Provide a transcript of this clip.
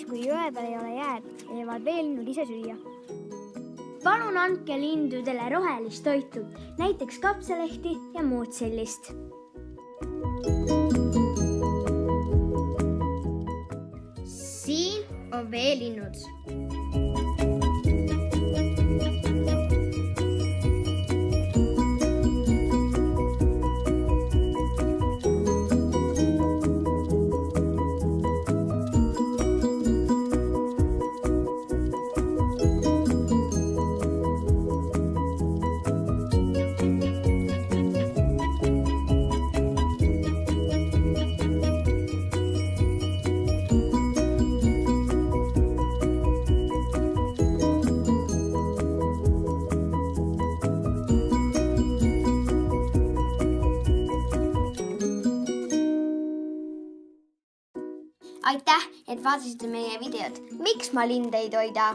kui jõe peal ei ole jääd, jäävad veelinnud ise süüa. Palun andke lindudele rohelist toitu, näiteks kapsalehti ja muud sellist. Siin on veelinnud. Aitäh, et vaatasite meie videot. Miks ma linde ei toida?